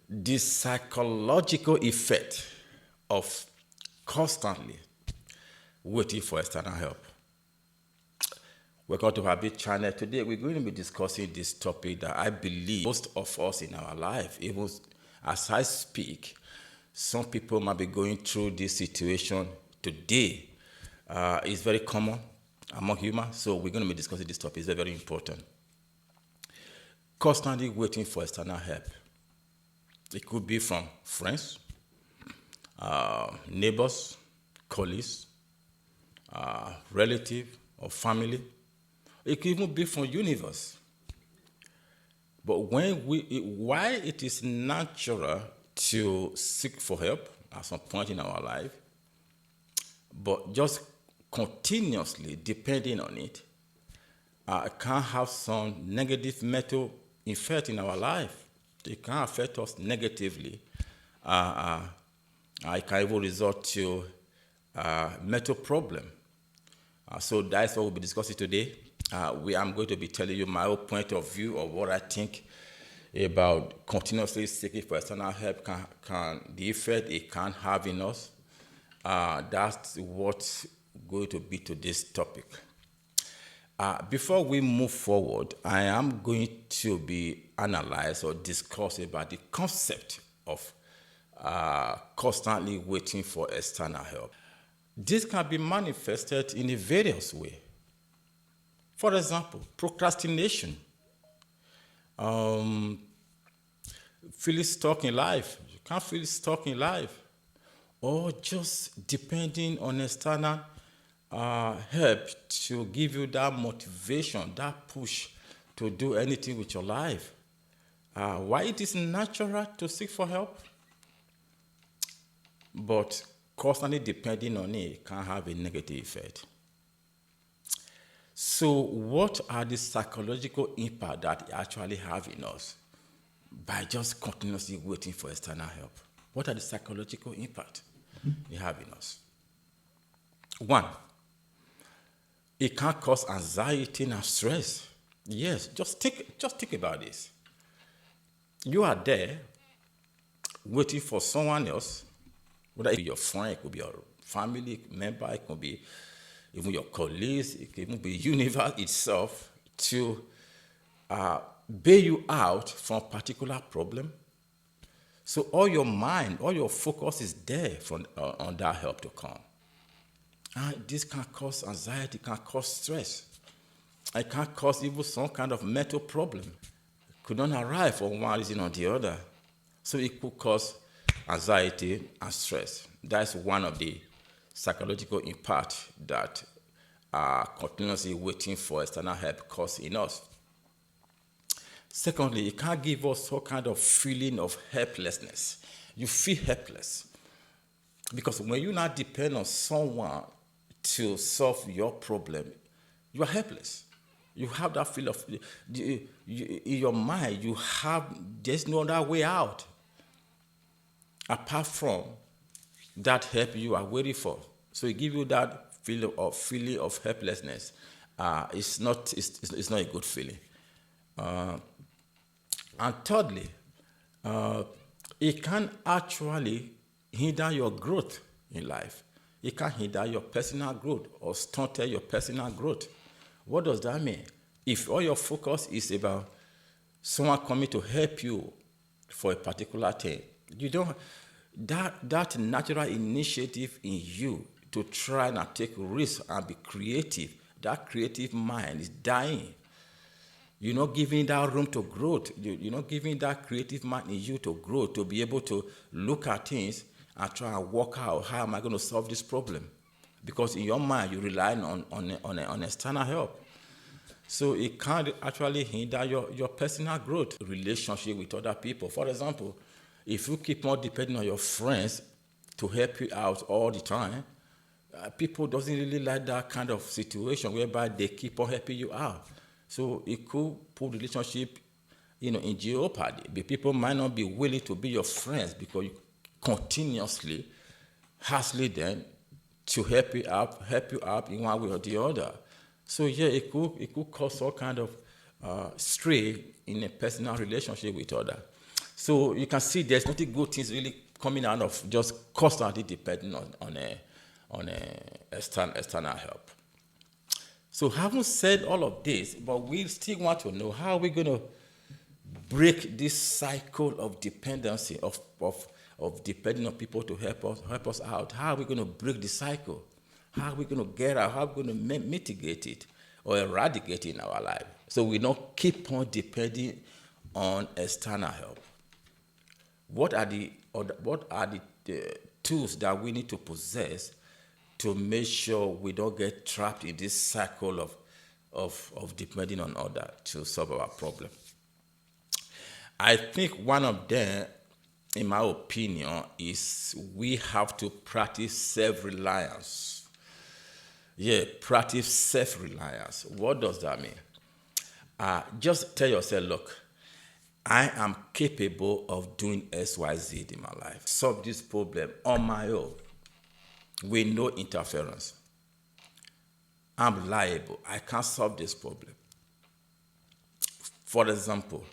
The psychological effect of constantly waiting for external help. Welcome to our big channel. Today we're going to be discussing this topic that I believe most of us in our life, even as I speak, some people might be going through this situation today. It's very common among humans, so we're going to be discussing this topic. It's very, very important. Constantly waiting for external help. It could be from friends, neighbors, colleagues, relative, or family. It could even be from universe. But why it is natural to seek for help at some point in our life, but just continuously depending on it, can have some negative mental effect in our life. It can affect us negatively. It can even result to mental problem. So that's what we'll be discussing today. I'm going to be telling you my own point of view of what I think about continuously seeking for external help, can the effect it can have in us. That's what's going to be today's topic. Before we move forward, I am going to be analyze or discuss about the concept of constantly waiting for external help. This can be manifested in a various way. For example, procrastination, feeling stuck in life. You can't feel stuck in life, or just depending on external help to give you that motivation, that push to do anything with your life. Why it is natural to seek for help, but constantly depending on it can have a negative effect. So, what are the psychological impact that it actually have in us by just continuously waiting for external help? What are the psychological impact it have in us? One, it can cause anxiety and stress. Yes, just think about this. You are there waiting for someone else, whether it be your friend, it could be your family member, it could be even your colleagues, it could even be universe itself, to bail you out from a particular problem. So all your mind, all your focus is there on that help to come. And this can cause anxiety, can cause stress. It can cause even some kind of mental problem. It could not arrive for one reason or the other. So it could cause anxiety and stress. That's one of the psychological impact that continuously waiting for external help cause in us. Secondly, it can give us some kind of feeling of helplessness. You feel helpless. Because when you now depend on someone to solve your problem, you are helpless. You have that feel of, in your mind, there's no other way out apart from that help you are waiting for. So it gives you that feeling of helplessness. It's not a good feeling. And thirdly, it can actually hinder your growth in life. It can hinder your personal growth or stunt your personal growth. What does that mean? If all your focus is about someone coming to help you for a particular thing, you don't that natural initiative in you to try and take risks and be creative. That creative mind is dying. You're not giving that room to growth. You're not giving that creative mind in you to grow, to be able to look at things and try and work out how am I going to solve this problem. Because in your mind, you're relying on external help. So it can actually hinder your personal growth, relationship with other people. For example, if you keep on depending on your friends to help you out all the time, people doesn't really like that kind of situation whereby they keep on helping you out. So it could put relationship, in jeopardy. But people might not be willing to be your friends because you continuously hassle them to help you out in one way or the other. So yeah, it could cause all kind of stray in a personal relationship with other. So you can see there's nothing good things really coming out of just constantly depending on external help. So having said all of this, but we still want to know how we're going to break this cycle of dependency of depending on people to help us out. How are we going to break the cycle? How are we going to get out? How are we going to mitigate it or eradicate it in our life so we don't keep on depending on external help? What are the tools that we need to possess to make sure we don't get trapped in this cycle of depending on others to solve our problem? I think one of them, in my opinion, is we have to practice self-reliance. Yeah, practice self-reliance. What does that mean? Just tell yourself, look, I am capable of doing XYZ in my life. Solve this problem on my own with no interference. I'm liable. I can solve this problem. For example,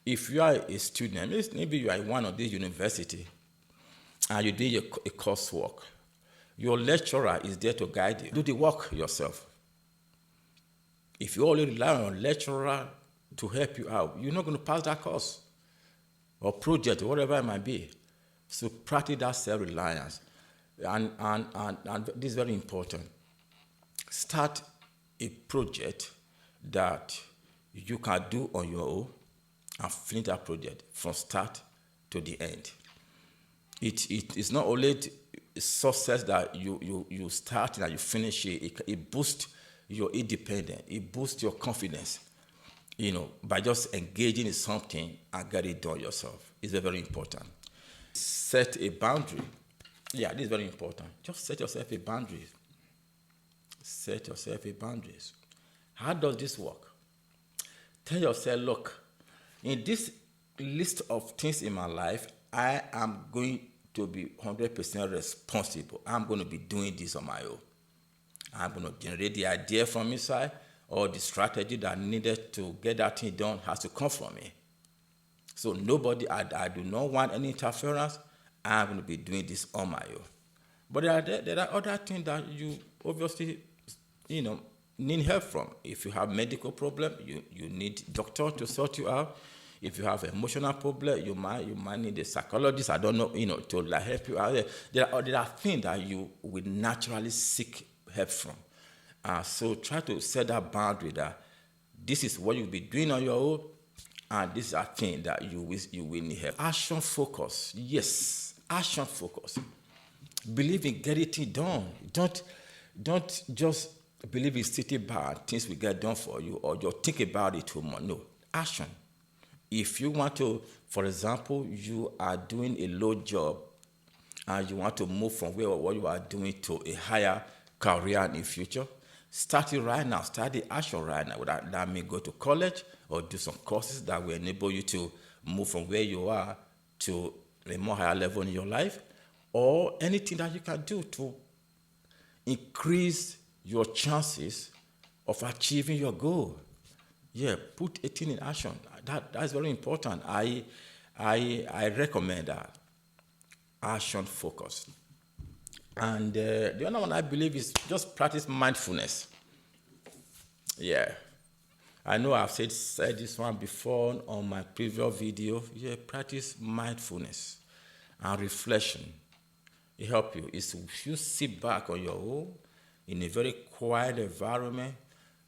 if you are a student, maybe you are in one of these university and you do a coursework, your lecturer is there to guide you. Do the work yourself. If you only rely on a lecturer to help you out, you're not going to pass that course or project or whatever it might be. So practice that self-reliance. And this is very important. Start a project that you can do on your own and finish that project from start to the end. It's not only success that you start and you finish it. It boosts your independence. It boosts your confidence. By just engaging in something and get it done yourself. It's very, very important. Set a boundary. Yeah, this is very important. Just set yourself a boundary. Set yourself a boundaries. How does this work? Tell yourself, look, in this list of things in my life, I am going to be 100% responsible. I'm going to be doing this on my own. I'm going to generate the idea from inside, or the strategy that needed to get that thing done has to come from me. So I do not want any interference. I'm going to be doing this on my own. But there are other things that you obviously, need help from. If you have medical problem, you need doctor to sort you out. If you have emotional problem, you might need a psychologist. I don't know, to help you out. There are things that you will naturally seek help from. So try to set that boundary that this is what you'll be doing on your own, and this is a thing that you will need help. Action focus. Yes, action focus. Believe in getting it done. Don't just believe in sitting back, things will get done for you, or just think about it too much. No, action. If you want to, for example, you are doing a low job and you want to move from what you are doing to a higher career in the future, start it right now. Start the action right now. That means go to college or do some courses that will enable you to move from where you are to a more higher level in your life, or anything that you can do to increase your chances of achieving your goal. Yeah, put it in action. That's very important. I recommend that. Action focus. And the other one I believe is just practice mindfulness. Yeah. I know I've said this one before on my previous video. Yeah, practice mindfulness and reflection. It helps you. It's if you sit back on your own in a very quiet environment,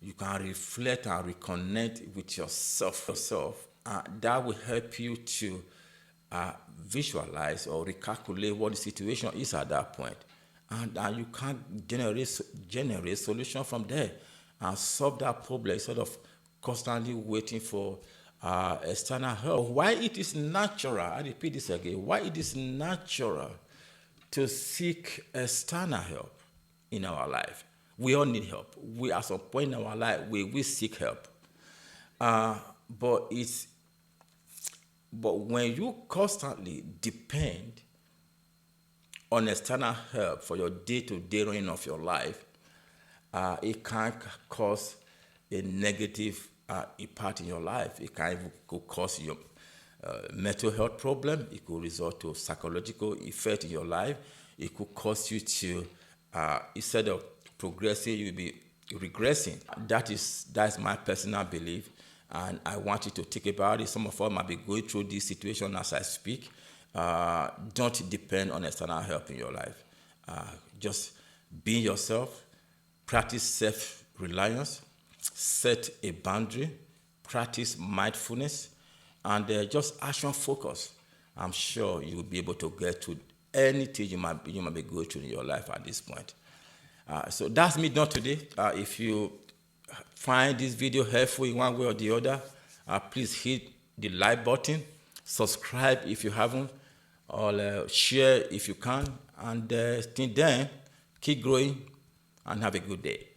you can reflect and reconnect with yourself. That will help you to visualize or recalculate what the situation is at that point. And you can generate solution from there and solve that problem instead of constantly waiting for external help. Why it is natural, I repeat this again, why it is natural to seek external help in our life. We all need help. We, at some point in our life, we seek help. But when you constantly depend on external help for your day-to-day running of your life, it can cause a negative impact in your life. It can even cause mental health problem. It could result to psychological effect in your life. It could cause you to, instead of progressing, you'll be regressing. That's my personal belief, and I want you to think about it. Some of us might be going through this situation as I speak. Don't depend on external help in your life. Just be yourself, practice self-reliance, set a boundary, practice mindfulness, and just action focus. I'm sure you'll be able to get to anything you might be going through in your life at this point. So that's me done today. If you find this video helpful in one way or the other, please hit the like button, subscribe if you haven't, or share if you can. And till then, keep growing and have a good day.